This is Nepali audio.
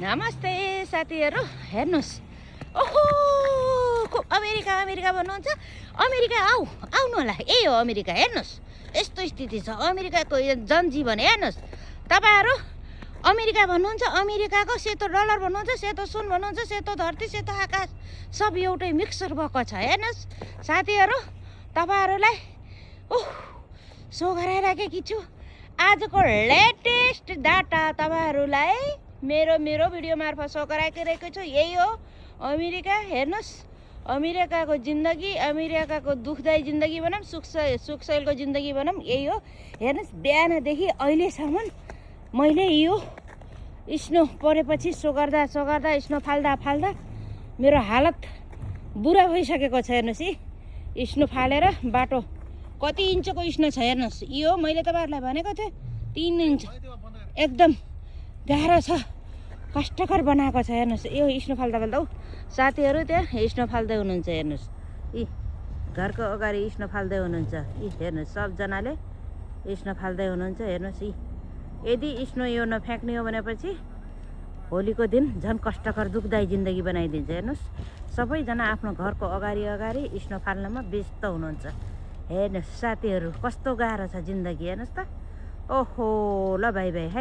नमस्ते साथीहरू, हेर्नुहोस्। ओहो, अमेरिका अमेरिका भन्नुहुन्छ। अमेरिका आउनु होला। यही हो अमेरिका। हेर्नुहोस्, यस्तो स्थिति छ अमेरिकाको जनजीवन। हेर्नुहोस्, तपाईँहरू अमेरिका भन्नुहुन्छ, अमेरिकाको सेतो डलर भन्नुहुन्छ, सेतो सुन भन्नुहुन्छ, सेतो धरती, सेतो आकाश सब एउटै मिक्सर भएको छ। हेर्नुहोस् साथीहरू, तपाईँहरूलाई सो गराइराखेकी छु। आजको लेटेस्ट डाटा तपाईँहरूलाई मेरो भिडियो मार्फत सो गराइरहेको छु। यही हो अमेरिका। हेर्नुहोस्, अमेरिकाको जिन्दगी, अमेरिकाको दुखदायी जिन्दगी भनौँ, सुखसैलको जिन्दगी भनौँ, यही हो। हेर्नुहोस्, बिहानदेखि अहिलेसम्म मैले यो स्नो परेपछि सो गर्दा स्नो फाल्दा मेरो हालत बुरा भइसकेको छ। हेर्नुहोस्, यी स्नो फालेर बाटो कति इन्चको स्नो छ। हेर्नुहोस्, यो मैले तपाईँहरूलाई भनेको थिएँ 3 इन्च एकदम गाह्रो छ, कष्टकर बनाएको छ। हेर्नुहोस्, यो स्नो फाल्दा साथीहरू त्यहाँ स्नो फाल्दै हुनुहुन्छ। हेर्नुहोस्, यी घरको अगाडि स्नो फाल्दै हुनुहुन्छ। यी हेर्नुहोस्, सबजनाले स्नो फाल्दै हुनुहुन्छ। हेर्नुहोस्, यी यदि स्नो यो नफ्याँक्ने हो भनेपछि भोलिको दिन झन् कष्टकर दुखदायी जिन्दगी बनाइदिन्छ। हेर्नुहोस्, सबैजना आफ्नो घरको अगाडि स्नो फाल्नमा व्यस्त हुनुहुन्छ। हेर्नुहोस् साथीहरू, कस्तो गाह्रो छ जिन्दगी। हेर्नुहोस् त। ओहो, ल भाइ है।